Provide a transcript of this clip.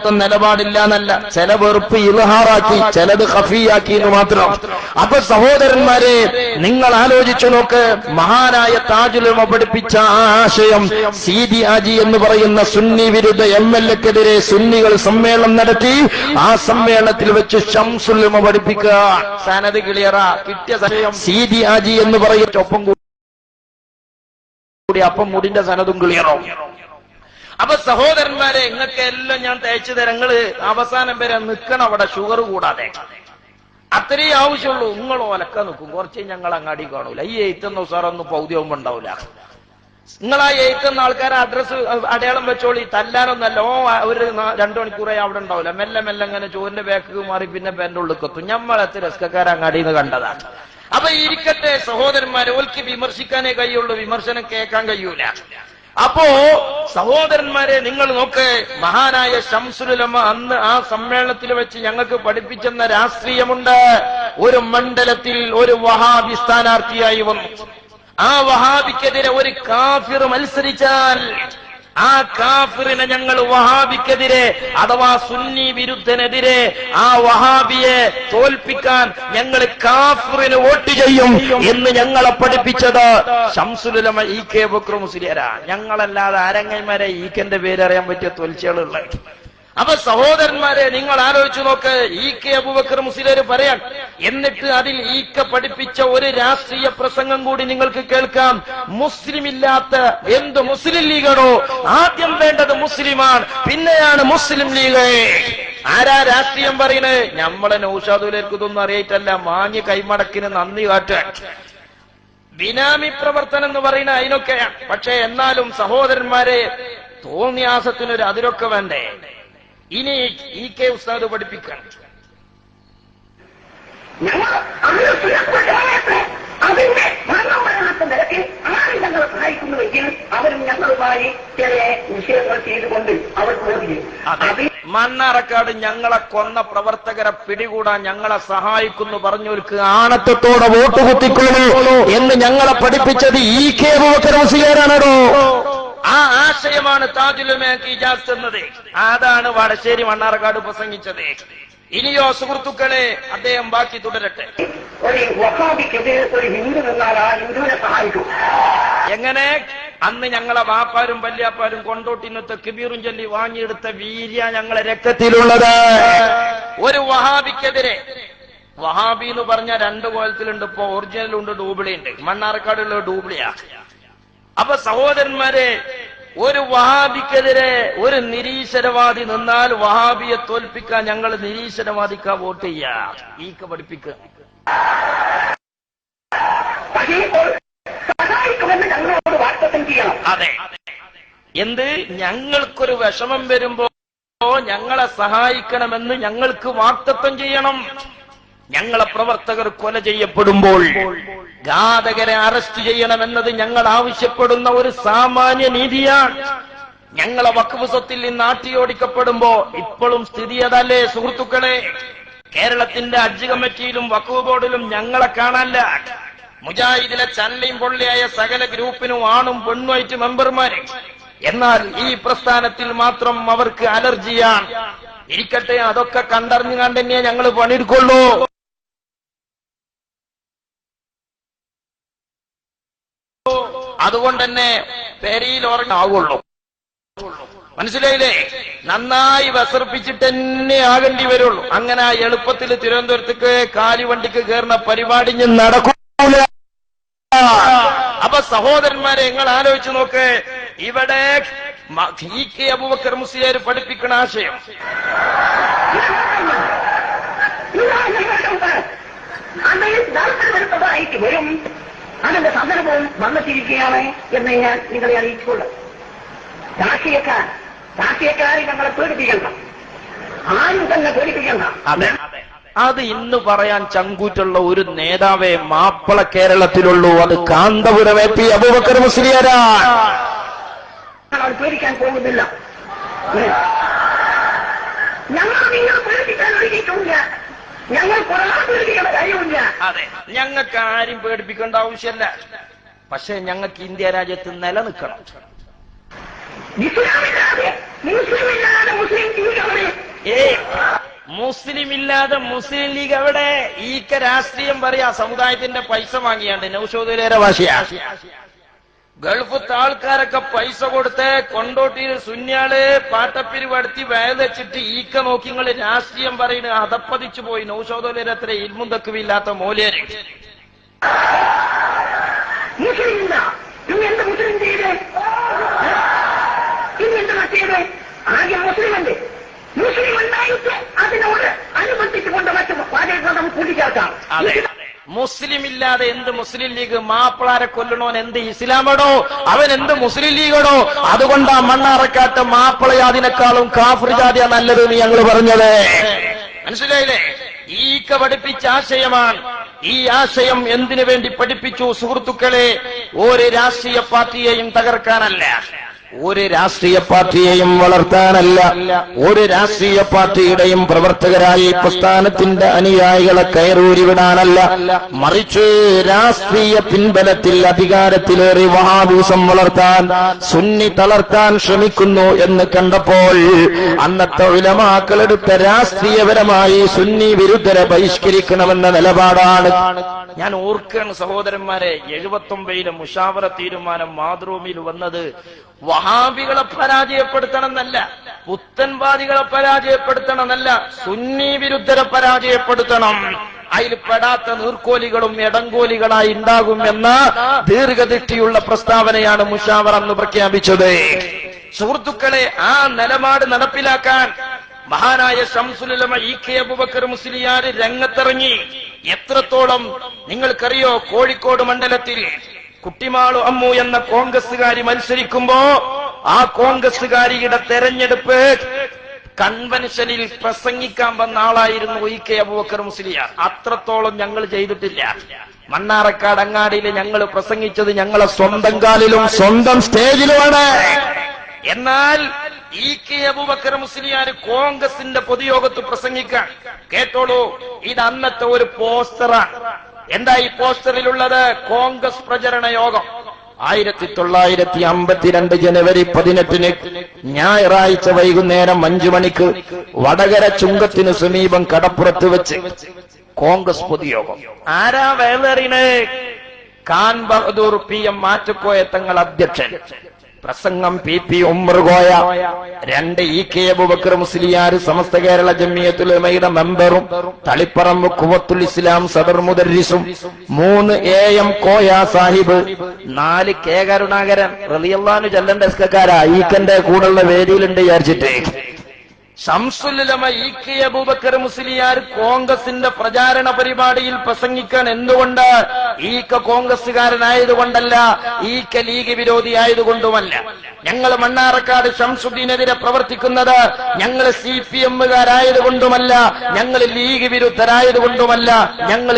മൊത്തം നിലപാടില്ല എന്നല്ല, ചില വെറുപ്പ് ഇൽഹാറാക്കി, ചിലത് ഖഫിയാക്കി എന്ന് മാത്രം. അപ്പൊ സഹോദരന്മാരെ, നിങ്ങൾ ആലോചിച്ചു നോക്ക്, മഹാനായ താജുൽ ഉലമ പഠിപ്പിച്ച ആ ആശയം സീതി ആജി എന്ന് പറയുന്ന സുന്നി വിരുദ്ധ MLA-ക്കെതിരെ സുന്നികൾ സമ്മേളനം നടത്തി. ആ സമ്മേളനത്തിൽ വെച്ച് ശംസുൽ ഉലമ പഠിപ്പിക്കുക, സനദ് ക്ലിയറാ, കിട്ടിയ സീതി ആജി എന്ന് പറയുന്ന ഒപ്പം കൂടി അപ്പം മുടിന്റെ സനദും ക്ലിയറോ. അപ്പൊ സഹോദരന്മാരെ, നിങ്ങൾക്ക് എല്ലാം ഞാൻ തയ്ച്ചു തരാം, നിങ്ങള് അവസാനം വരെ നിൽക്കണം അവിടെ, ഷുഗർ കൂടാതെ. അത്രയും ആവശ്യമുള്ളൂ. നിങ്ങൾ ഒലക്ക നിൽക്കും, കുറച്ച് ഞങ്ങൾ അങ്ങാടി കാണൂല. ഈ എയ്ത്തുന്ന ഉസാറൊന്നും പൗദ്യവും ഉണ്ടാവില്ല. നിങ്ങൾ ആ എയ്ത്തുന്ന ആൾക്കാരെ അഡ്രസ് അടയാളം വെച്ചോളി, തല്ലാനൊന്നല്ല. ഒരു 2 മണിക്കൂറായി അവിടെ ഉണ്ടാവില്ല. മെല്ലെ മെല്ലെ അങ്ങനെ ചോറിന്റെ ബാക്ക് മാറി പിന്നെ പേന്റെ ഉള്ളിക്കെത്തും. ഞമ്മളെത്ര രസ്കക്കാർ അങ്ങാടിയിൽ നിന്ന് കണ്ടതാണ്. അപ്പൊ ഇരിക്കട്ടെ സഹോദരന്മാരെ, ഓൽക്ക് വിമർശിക്കാനേ കഴിയുള്ളൂ, വിമർശനം കേൾക്കാൻ കഴിയൂല. അപ്പോ സഹോദരന്മാരെ, നിങ്ങൾ നോക്ക്, മഹാനായ ശംസുൽ ഉലമ അന്ന് ആ സമ്മേളനത്തിൽ വെച്ച് ഞങ്ങൾക്ക് പഠിപ്പിച്ചെന്ന രാഷ്ട്രീയമുണ്ട്. ഒരു മണ്ഡലത്തിൽ ഒരു വഹാബി സ്ഥാനാർത്ഥിയായി വന്നു. ആ വഹാബിക്കെതിരെ ഒരു കാഫിർ മത്സരിച്ചാൽ ആ കാഫിറിനെ ഞങ്ങൾ വഹാബിക്കെതിരെ അഥവാ സുന്നി വിരുദ്ധനെതിരെ ആ വഹാബിയെ തോൽപ്പിക്കാൻ ഞങ്ങൾ കാഫിറിന് വോട്ട് ചെയ്യും എന്ന് ഞങ്ങളെ പഠിപ്പിച്ചത് ശംസുൽ ഉലമ EK അബൂബക്കർ മുസ്ലിയാരാ. ഞങ്ങളല്ലാതെ ആരങ്ങന്മാരെ EKന്റെ പേരറിയാൻ പറ്റിയ തൊൽച്ചകളുള്ള. അപ്പൊ സഹോദരന്മാരെ, നിങ്ങൾ ആലോചിച്ചു നോക്ക്, EK അബൂബക്കർ മുസ്ലിയാർ പറയാൻ. എന്നിട്ട് അതിൽ EK പഠിപ്പിച്ച ഒരു രാഷ്ട്രീയ പ്രസംഗം കൂടി നിങ്ങൾക്ക് കേൾക്കാം. മുസ്ലിം ഇല്ലാത്ത എന്ത് മുസ്ലിം ലീഗാണോ, ആദ്യം വേണ്ടത് മുസ്ലിമാണ്, പിന്നെയാണ് മുസ്ലിം ലീഗ്. ആരാ രാഷ്ട്രീയം പറയുന്നത്? നമ്മളെ നൗഷാദുലേക്ക് ഇതൊന്നും അറിയിട്ടല്ല, മാഞ്ഞ് കൈമടക്കിന് നന്ദി കാട്ടാൻ. ബിനാമി പ്രവർത്തനം എന്ന് പറയുന്ന അതിനൊക്കെയാണ്. പക്ഷെ എന്നാലും സഹോദരന്മാരെ, തോന്നിയാസത്തിനൊരു അതിരൊക്കെ വേണ്ടേ? ഇനി EK ഉസ്താദ് പഠിപ്പിക്കാൻ അതിന്റെ ഭരണപരമാത്ത നിരക്കിൽ ആരും ഞങ്ങളെ സഹായിക്കുന്നുവെങ്കിൽ അവരും ഞങ്ങളുമായി ചില വിഷയങ്ങൾ ചെയ്തുകൊണ്ട് അവർ പോകുകയും. മണ്ണാർക്കാട് ഞങ്ങളെ കൊന്ന പ്രവർത്തകരെ പിടികൂടാൻ ഞങ്ങളെ സഹായിക്കുന്നു പറഞ്ഞവർക്ക് ആണത്തത്തോടെ വോട്ട് കുത്തിക്കൊള്ളൂ എന്ന് ഞങ്ങളെ പഠിപ്പിച്ചത് EK അബൂബക്കർ മുസ്ലിയാരാണോ? ആ ആശയമാണ് താജുൽ ഉലമയ്ക്ക് ഇജാസത്ത് എന്നത്. അതാണ് വടശ്ശേരി മണ്ണാർക്കാട് പ്രസംഗിച്ചത്. ഇനിയോ സുഹൃത്തുക്കളെ, അദ്ദേഹം ബാക്കി തുടരട്ടെ. ഒരു വഹാബിക്കെതിരെ ഒരു ഹിന്ദു നിന്നാൽ ആ ഹിന്ദുവിനെ സഹായിക്കും. എങ്ങനെ? അന്ന് ഞങ്ങളെ വാപ്പാരും വല്യാപ്പാരും കൊണ്ടോട്ടിന്ന് തക്ബീറും ചൊല്ലി വാങ്ങിയെടുത്ത വീര്യ ഞങ്ങളെ രക്തത്തിലുള്ളത്. ഒരു വഹാബിക്കെതിരെ, വഹാബി എന്ന് പറഞ്ഞ 2 കോലത്തിലുണ്ട്, ഇപ്പൊ ഒറിജിനലുണ്ട്, ഡൂബിളിയുണ്ട്. മണ്ണാർക്കാടുള്ള ഡൂബിളിയാ. അപ്പൊ സഹോദരന്മാരെ, ഒരു വഹാബിക്കെതിരെ ഒരു നിരീശ്വരവാദി നിന്നാൽ വഹാബിയെ തോൽപ്പിക്കാൻ ഞങ്ങൾ നിരീശ്വരവാദിക്കാ വോട്ട് ചെയ്യാ. EK പഠിപ്പിക്കുക. അതെ, എന്ത്? ഞങ്ങൾക്കൊരു വിഷമം വരുമ്പോ ഞങ്ങളെ സഹായിക്കണമെന്ന് ഞങ്ങൾക്ക് വാക്തത്വം ചെയ്യണം. ഞങ്ങളെ പ്രവർത്തകർ കൊല ചെയ്യപ്പെടുമ്പോൾ ഘാതകരെ അറസ്റ്റ് ചെയ്യണമെന്നത് ഞങ്ങൾ ആവശ്യപ്പെടുന്ന ഒരു സാമാന്യ നീതിയാണ്. ഞങ്ങളെ വഖഫ് സ്വത്തിൽ നിന്ന് ആട്ടിയോടിക്കപ്പെടുമ്പോ ഇപ്പോഴും സ്ഥിതി അതല്ലേ സുഹൃത്തുക്കളെ? കേരളത്തിന്റെ ഹജ്ജ് കമ്മിറ്റിയിലും വഖഫ് ബോർഡിലും ഞങ്ങളെ കാണാനില്ല. മുജാഹിദിലെ ചല്ലയും പൊള്ളിയായ സകല ഗ്രൂപ്പിനും ആണും പെണ്ണുമായിട്ട് മെമ്പർമാര്. എന്നാൽ ഈ പ്രസ്ഥാനത്തിൽ മാത്രം അവർക്ക് അലർജിയാണ്. ഇരിക്കട്ടെ, അതൊക്കെ കണ്ടറിഞ്ഞു കണ്ടന്നെ ഞങ്ങൾ പണിയെടുക്കുള്ളൂ. അതുകൊണ്ട് തന്നെ പെരിയിൽ ഉറങ്ങാവുള്ളൂ. മനസ്സിലായില്ലേ? നന്നായി വസർപ്പിച്ചിട്ട് തന്നെ ആകേണ്ടി വരുള്ളൂ. അങ്ങനെ എളുപ്പത്തിൽ തിരുവനന്തപുരത്തേക്ക് കാലിവണ്ടിക്ക് കയറുന്ന പരിപാടി നടക്കൂല. അപ്പൊ സഹോദരന്മാരെ, നിങ്ങൾ ആലോചിച്ച് നോക്ക്, ഇവിടെ EK അബൂബക്കർ മുസ്ലിയാർ പഠിപ്പിക്കുന്ന ആശയം വരും. അതിന്റെ സന്ദർഭവും വന്നെത്തിയിരിക്കുകയാണ് എന്ന് ഞാൻ നിങ്ങളെ അറിയിച്ചുകൊള്ളു. രാഷ്ട്രീയക്കാരെ ഞങ്ങളെ പേടിപ്പിക്കണ്ട, ആരും തന്നെ പേടിപ്പിക്കണ്ട. അത് ഇന്ന് പറയാൻ ചങ്കൂറ്റുള്ള ഒരു നേതാവേ മാപ്പിള കേരളത്തിലുള്ളൂ. അത് കാന്തപുരം EP അബൂബക്കർ മുസ്ലിയാരാ. പേടിക്കാൻ പോകുന്നില്ല. ഞങ്ങൾ നിങ്ങൾ പേടിപ്പിക്കാൻ ഒരുങ്ങിയിട്ടില്ല. ഞങ്ങൾ പേടിപ്പിക്കേണ്ട കാര്യമില്ല. അതെ, ഞങ്ങൾക്ക് ആരും പേടിപ്പിക്കേണ്ട ആവശ്യമല്ല. പക്ഷെ ഞങ്ങൾക്ക് ഇന്ത്യ രാജ്യത്ത് നിലനിൽക്കണം. ഇസ്ലാമില്ലാതെ മുസ്ലിമില്ലാതെ മുസ്ലിം ജീവികളെ മുസ്ലിം ഇല്ലാതെ മുസ്ലിം ലീഗ് എവിടെ? ഈക്ക രാഷ്ട്രീയം പറയാ സമുദായത്തിന്റെ പൈസ വാങ്ങിയാണ്ട് നൗഷോദിലേറെ ഭാഷയാ. ഗൾഫത്തെ ആൾക്കാരൊക്കെ പൈസ കൊടുത്ത് കൊണ്ടോട്ടിയിൽ സുന്യാള് പാട്ടപ്പിരിവടുത്തി വയലച്ചിട്ട് ഈക്ക നോക്കി നിങ്ങൾ രാഷ്ട്രീയം പറയുന്നത് അതപ്പതിച്ചു പോയി. നൗഷോദിലേരത്ര ഇൽമുന്തക്കുവില്ലാത്ത മൂല്യര് മുസ്ലിമില്ല. ഇനി എന്ത് മുസ്ലിം ചെയ്ത്? ഇനി എന്ത് മറ്റേത്? ആദ്യം മുസ്ലിമല്ലേ? മുസ്ലിം ഉണ്ടായിട്ട് അതിനോട് അനുബന്ധിച്ചുകൊണ്ട് മറ്റു വാചകങ്ങൾ നമുക്ക് കൂട്ടിച്ചേർക്കാം. മുസ്ലിം ഇല്ലാതെ എന്ത് മുസ്ലിം ലീഗ്? മാപ്പിളാരെ കൊല്ലണോൻ എന്ത് ഇസ്ലാമടോ? അവൻ എന്ത് മുസ്ലിം ലീഗടോ? അതുകൊണ്ടാ മണ്ണാറക്കാട്ട് മാപ്പിള ജാതിനേക്കാളും കാഫിർ ജാതിയാ നല്ലത് എന്ന് ഞങ്ങൾ പറഞ്ഞത്. മനസ്സിലായില്ലേ? ഈക്ക പഠിപ്പിച്ച ആശയമാണ്. ഈ ആശയം എന്തിനു വേണ്ടി പഠിപ്പിച്ചു സുഹൃത്തുക്കളെ? ഒരു രാഷ്ട്രീയ പാർട്ടിയെയും തകർക്കാനല്ല, ഒരു രാഷ്ട്രീയ പാർട്ടിയെയും വളർത്താനല്ല, ഒരു രാഷ്ട്രീയ പാർട്ടിയുടെയും പ്രവർത്തകരായി പ്രസ്ഥാനത്തിന്റെ അനുയായികളെ കയറൂരിവിടാനല്ല, മറിച്ച് രാഷ്ട്രീയ പിൻബലത്തിൽ അധികാരത്തിലേറി വഹാബിസം വളർത്താൻ, സുന്നി തളർത്താൻ ശ്രമിക്കുന്നു എന്ന് കണ്ടപ്പോൾ അന്നത്തെ ഉലമാക്കളെടുത്ത രാഷ്ട്രീയപരമായി സുന്നി വിരുദ്ധരെ ബഹിഷ്കരിക്കണമെന്ന നിലപാടാണ്. ഞാൻ ഓർക്കുകയാണ് സഹോദരന്മാരെ, 79 മുഷാവറ തീരുമാനം മാതൃഭൂമിയിൽ വന്നത് വഹാബികളെ പരാജയപ്പെടുത്തണമെന്നല്ല, പുത്തൻവാദികളെ പരാജയപ്പെടുത്തണമെന്നല്ല, സുന്നി വിരുദ്ധരെ പരാജയപ്പെടുത്തണം. അതിൽ പെടാത്ത നീർക്കോലികളും ഇടങ്കോലികളായി ഉണ്ടാകുമെന്ന ദീർഘദൃഷ്ടിയുള്ള പ്രസ്താവനയാണ് മുഷാവറ അന്ന് പ്രഖ്യാപിച്ചത്. സുഹൃത്തുക്കളെ, ആ നിലപാട് നടപ്പിലാക്കാൻ മഹാനായ ശംസുൽ ഉലമ ഇ.കെ. അബൂബക്കർ മുസ്ലിയാർ രംഗത്തിറങ്ങി. എത്രത്തോളം നിങ്ങൾക്കറിയോ? കോഴിക്കോട് മണ്ഡലത്തിൽ കുട്ടിമാളു അമ്മു എന്ന കോൺഗ്രസുകാരി മത്സരിക്കുമ്പോ ആ കോൺഗ്രസുകാരിയുടെ തെരഞ്ഞെടുപ്പ് കൺവെൻഷനിൽ പ്രസംഗിക്കാൻ വന്ന ആളായിരുന്നു ഇ.കെ. അബൂബക്കർ മുസ്ലിയാർ. അത്രത്തോളം ഞങ്ങൾ ചെയ്തിട്ടില്ല. മണ്ണാറക്കാട് അങ്ങാടിയിൽ ഞങ്ങൾ പ്രസംഗിച്ചത് ഞങ്ങളെ സ്വന്തം കാലിലും സ്വന്തം സ്റ്റേജിലുമാണ്. എന്നാൽ ഇ.കെ. അബൂബക്കർ മുസ്ലിയാർ കോൺഗ്രസിന്റെ പൊതുയോഗത്ത് പ്രസംഗിക്കാൻ കേട്ടോളൂ. ഇത് അന്നത്തെ ഒരു പോസ്റ്ററാണ്. എന്താ ഈ പോസ്റ്ററിലുള്ളത്? കോൺഗ്രസ് പ്രചരണ യോഗം 1952 ജനുവരി 18 ഞായറാഴ്ച വൈകുന്നേരം 5 മണിക്ക് വടകര ചുങ്കത്തിന് സമീപം കടപ്പുറത്ത് വെച്ച് കോൺഗ്രസ് പൊതുയോഗം. ആരാ വേളറിന്? ഖാൻ ബഹദൂർ PM മാറ്റുക്കോയ തങ്ങൾ അധ്യക്ഷൻ. പ്രസംഗം PP ഉമർ കോയ. 2 ഇ.കെ. അബൂബക്കർ മുസ്ലിയാർ സമസ്ത കേരള ജമിയത്തുൽ ഉലമയുടെ മെമ്പറും തളിപ്പറമ്പ് ഖുവത്തുൽ ഇസ്ലാം സദർ മുദർരിസും. 3 AM കോയ സാഹിബ്. 4 കെ കരുണാകരൻ റളിയല്ലാഹു അൻഹു ചെല്ലന്റെ എസ്കക്കാരാ ഈക്കന്റെ കൂടെയുള്ള വേദിയിലുണ്ട് വിചാരിച്ചിട്ട്. ശംസുൽ ഉലമ ഇ.കെ. അബൂബക്കർ മുസ്ലിയാർ കോൺഗ്രസിന്റെ പ്രചാരണ പരിപാടിയിൽ പ്രസംഗിക്കാൻ എന്തുകൊണ്ട്? ഈക്ക കോൺഗ്രസുകാരനായതുകൊണ്ടല്ല, ഈക്ക ലീഗ് വിരോധിയായതുകൊണ്ടുമല്ല. ഞങ്ങൾ മണ്ണാറക്കാട് ശംസുദ്ദീനെതിരെ പ്രവർത്തിക്കുന്നത് ഞങ്ങൾ CPM കാരായതുകൊണ്ടുമല്ല, ഞങ്ങൾ ലീഗ് വിരുദ്ധരായതുകൊണ്ടുമല്ല, ഞങ്ങൾ